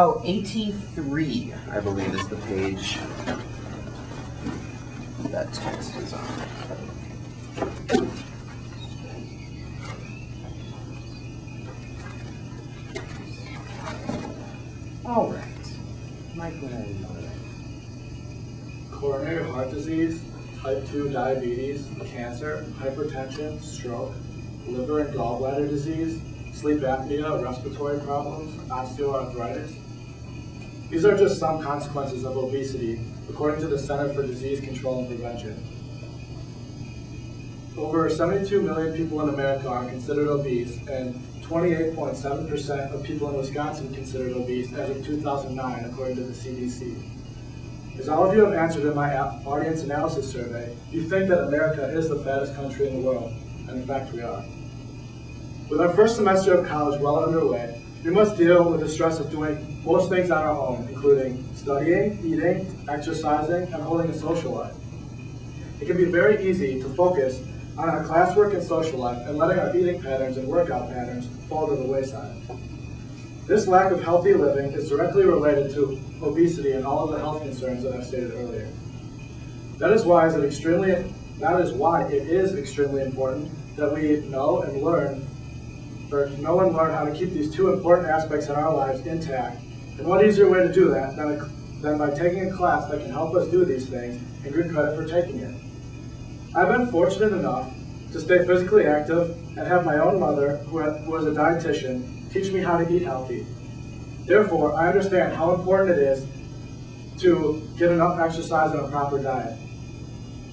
Oh, AT3, I believe, is the page that text is on. All right. Mike, what are you doing? Coronary heart disease, type 2 diabetes, cancer, hypertension, stroke, liver and gallbladder disease, sleep apnea, respiratory problems, osteoarthritis. These are just some consequences of obesity, according to the Center for Disease Control and Prevention. Over 72 million people in America are considered obese, and 28.7% of people in Wisconsin considered obese as of 2009, according to the CDC. As all of you have answered in my audience analysis survey, you think that America is the fattest country in the world, and in fact we are. With our first semester of college well underway, we must deal with the stress of doing most things on our own, including studying, eating, exercising, and holding a social life. It can be very easy to focus on our classwork and social life and letting our eating patterns and workout patterns fall to the wayside. This lack of healthy living is directly related to obesity and all of the health concerns that I stated earlier. That is why it is extremely important that we know and learn how to keep these two important aspects in our lives intact. And what easier way to do that than by taking a class that can help us do these things and get credit for taking it. I've been fortunate enough to stay physically active and have my own mother, who was a dietitian, teach me how to eat healthy. Therefore, I understand how important it is to get enough exercise and a proper diet.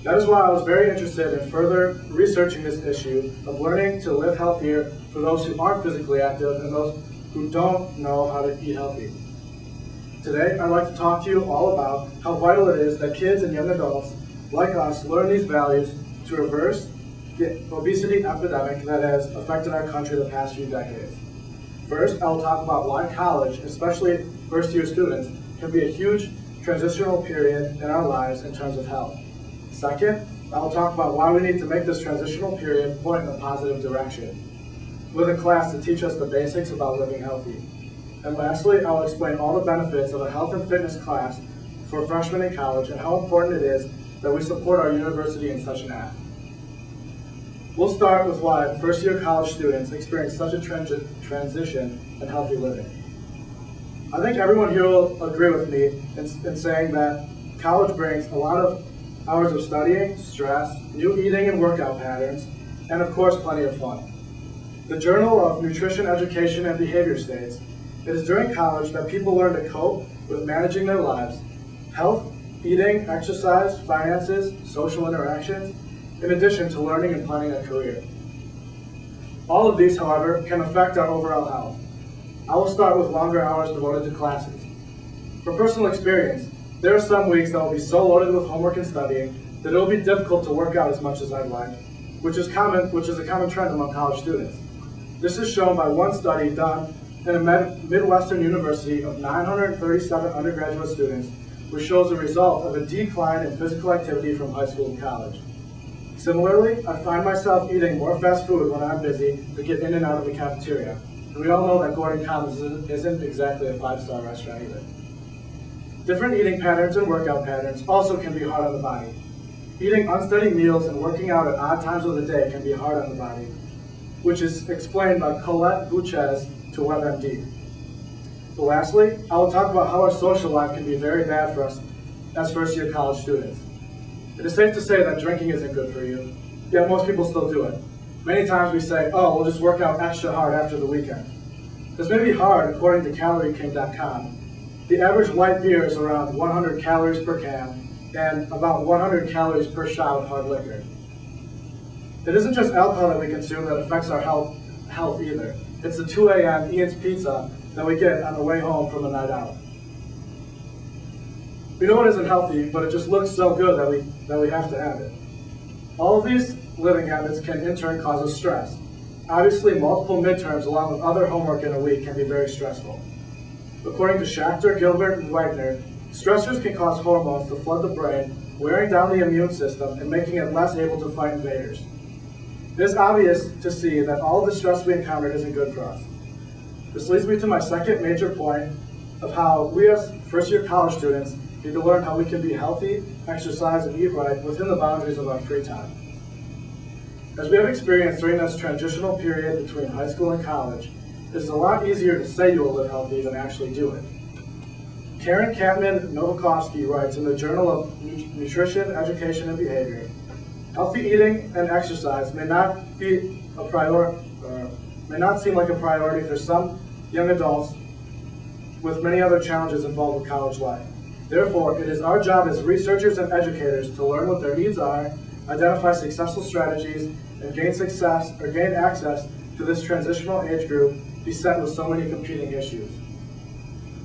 That is why I was very interested in further researching this issue of learning to live healthier for those who aren't physically active and those who don't know how to eat healthy. Today, I'd like to talk to you all about how vital it is that kids and young adults like us learn these values to reverse the obesity epidemic that has affected our country the past few decades. First, I will talk about why college, especially first-year students, can be a huge transitional period in our lives in terms of health. Second, I will talk about why we need to make this transitional period point in a positive direction, with a class to teach us the basics about living healthy. And lastly, I will explain all the benefits of a health and fitness class for freshmen in college and how important it is that we support our university in such an act. We'll start with why first-year college students experience such a transition in healthy living. I think everyone here will agree with me in saying that college brings a lot of hours of studying, stress, new eating and workout patterns, and of course plenty of fun. The Journal of Nutrition, Education, and Behavior states, it is during college that people learn to cope with managing their lives, health, eating, exercise, finances, social interactions, in addition to learning and planning a career. All of these, however, can affect our overall health. I will start with longer hours devoted to classes. From personal experience, there are some weeks that will be so loaded with homework and studying that it will be difficult to work out as much as I'd like, which is a common trend among college students. This is shown by one study done in a Midwestern university of 937 undergraduate students, which shows the result of a decline in physical activity from high school and college. Similarly, I find myself eating more fast food when I'm busy to get in and out of the cafeteria. And we all know that Gordon Commons isn't exactly a five-star restaurant either. Different eating patterns and workout patterns also can be hard on the body. Eating unsteady meals and working out at odd times of the day can be hard on the body, which is explained by Colette Buchez to WebMD. But lastly, I will talk about how our social life can be very bad for us as first-year college students. It is safe to say that drinking isn't good for you, yet most people still do it. Many times we say, oh, we'll just work out extra hard after the weekend. This may be hard according to CalorieKing.com. The average light beer is around 100 calories per can and about 100 calories per shot of hard liquor. It isn't just alcohol that we consume that affects our health either. It's the 2 a.m. Ian's Pizza that we get on the way home from a night out. We know it isn't healthy, but it just looks so good that we have to have it. All of these living habits can in turn cause us stress. Obviously, multiple midterms along with other homework in a week can be very stressful. According to Schachter, Gilbert, and Wagner, stressors can cause hormones to flood the brain, wearing down the immune system and making it less able to fight invaders. It is obvious to see that all of the stress we encounter isn't good for us. This leads me to my second major point of how we as first-year college students need to learn how we can be healthy, exercise, and eat right within the boundaries of our free time. As we have experienced during this transitional period between high school and college, it is a lot easier to say you will live healthy than actually do it. Karen Katman-Novakovsky writes in the Journal of Nutrition, Education, and Behavior, healthy eating and exercise may not seem like a priority for some young adults with many other challenges involved with college life. Therefore, it is our job as researchers and educators to learn what their needs are, identify successful strategies, and gain access to this transitional age group beset with so many competing issues.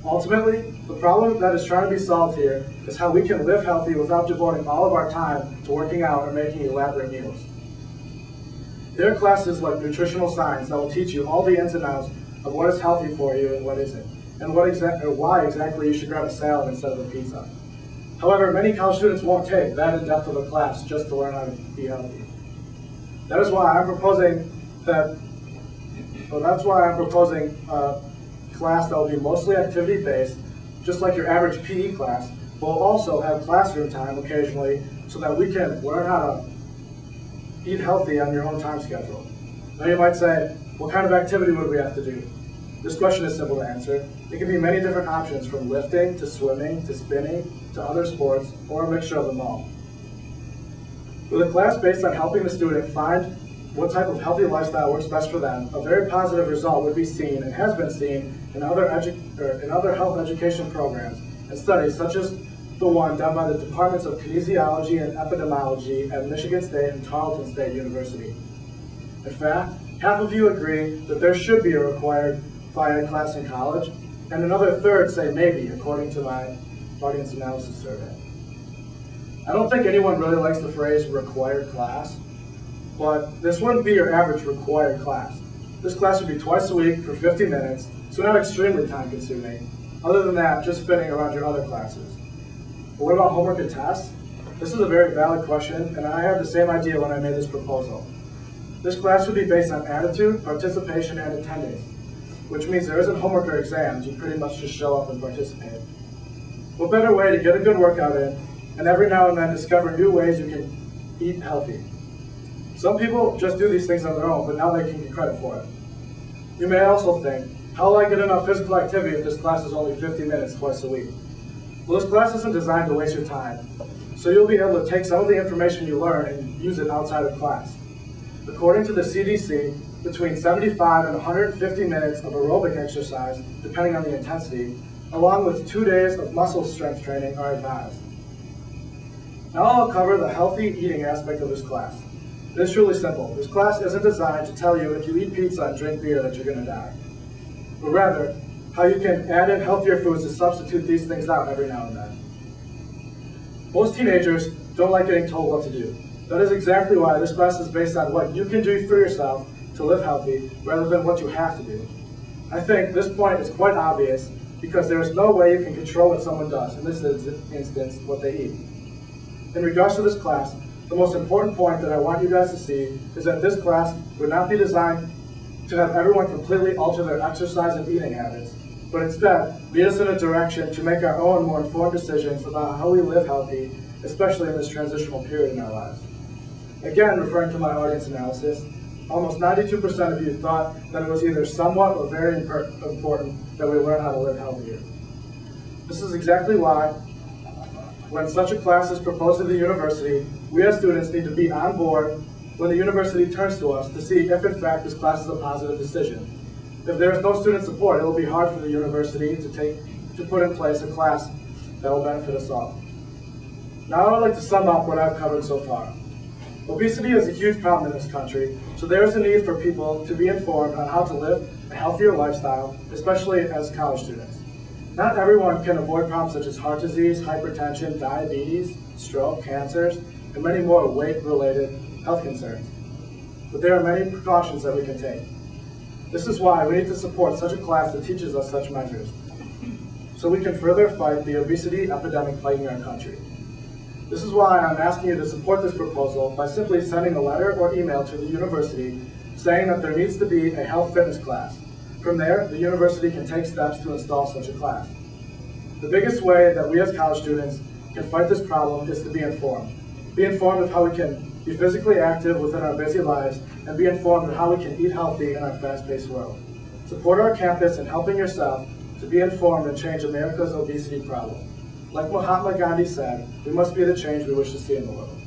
Ultimately, the problem that is trying to be solved here is how we can live healthy without devoting all of our time to working out or making elaborate meals. There are classes like nutritional science that will teach you all the ins and outs of what is healthy for you and what isn't, and why exactly you should grab a salad instead of a pizza. However, many college students won't take that in-depth of a class just to learn how to be healthy. That's why I'm proposing a class that will be mostly activity-based, just like your average PE class. We'll also have classroom time occasionally so that we can learn how to eat healthy on your own time schedule. Now you might say, what kind of activity would we have to do? This question is simple to answer. It can be many different options, from lifting, to swimming, to spinning, to other sports, or a mixture of them all. With a class based on helping the student find what type of healthy lifestyle works best for them, a very positive result would be seen and has been seen in other health education programs and studies, such as the one done by the Departments of Kinesiology and Epidemiology at Michigan State and Tarleton State University. In fact, half of you agree that there should be a required phy ed class in college, and another third say maybe, according to my audience analysis survey. I don't think anyone really likes the phrase required class, but this wouldn't be your average required class. This class would be twice a week for 50 minutes, so not extremely time consuming. Other than that, just fitting around your other classes. But what about homework and tests? This is a very valid question, and I had the same idea when I made this proposal. This class would be based on attitude, participation, and attendance, which means there isn't homework or exams. You pretty much just show up and participate. What better way to get a good workout in, and every now and then discover new ways you can eat healthy? Some people just do these things on their own, but now they can get credit for it. You may also think, how will I get enough physical activity if this class is only 50 minutes twice a week? Well, this class isn't designed to waste your time, so you'll be able to take some of the information you learn and use it outside of class. According to the CDC, between 75 and 150 minutes of aerobic exercise, depending on the intensity, along with 2 days of muscle strength training are advised. Now I'll cover the healthy eating aspect of this class. It's truly simple. This class isn't designed to tell you if you eat pizza and drink beer that you're going to die, but rather how you can add in healthier foods to substitute these things out every now and then. Most teenagers don't like getting told what to do. That is exactly why this class is based on what you can do for yourself to live healthy rather than what you have to do. I think this point is quite obvious because there is no way you can control what someone does, in this instance, what they eat. In regards to this class, the most important point that I want you guys to see is that this class would not be designed to have everyone completely alter their exercise and eating habits, but instead lead us in a direction to make our own more informed decisions about how we live healthy, especially in this transitional period in our lives. Again, referring to my audience analysis, almost 92% of you thought that it was either somewhat or very important that we learn how to live healthier. This is exactly why, when such a class is proposed to the university, we as students need to be on board when the university turns to us to see if in fact this class is a positive decision. If there is no student support, it will be hard for the university to put in place a class that will benefit us all. Now I would like to sum up what I've covered so far. Obesity is a huge problem in this country, so there is a need for people to be informed on how to live a healthier lifestyle, especially as college students. Not everyone can avoid problems such as heart disease, hypertension, diabetes, stroke, cancers, and many more weight-related health concerns. But there are many precautions that we can take. This is why we need to support such a class that teaches us such measures, so we can further fight the obesity epidemic plaguing our country. This is why I'm asking you to support this proposal by simply sending a letter or email to the university saying that there needs to be a health fitness class. From there, the university can take steps to install such a class. The biggest way that we as college students can fight this problem is to be informed. Be informed of how we can be physically active within our busy lives, and be informed of how we can eat healthy in our fast-paced world. Support our campus in helping yourself to be informed and change America's obesity problem. Like Mahatma Gandhi said, we must be the change we wish to see in the world.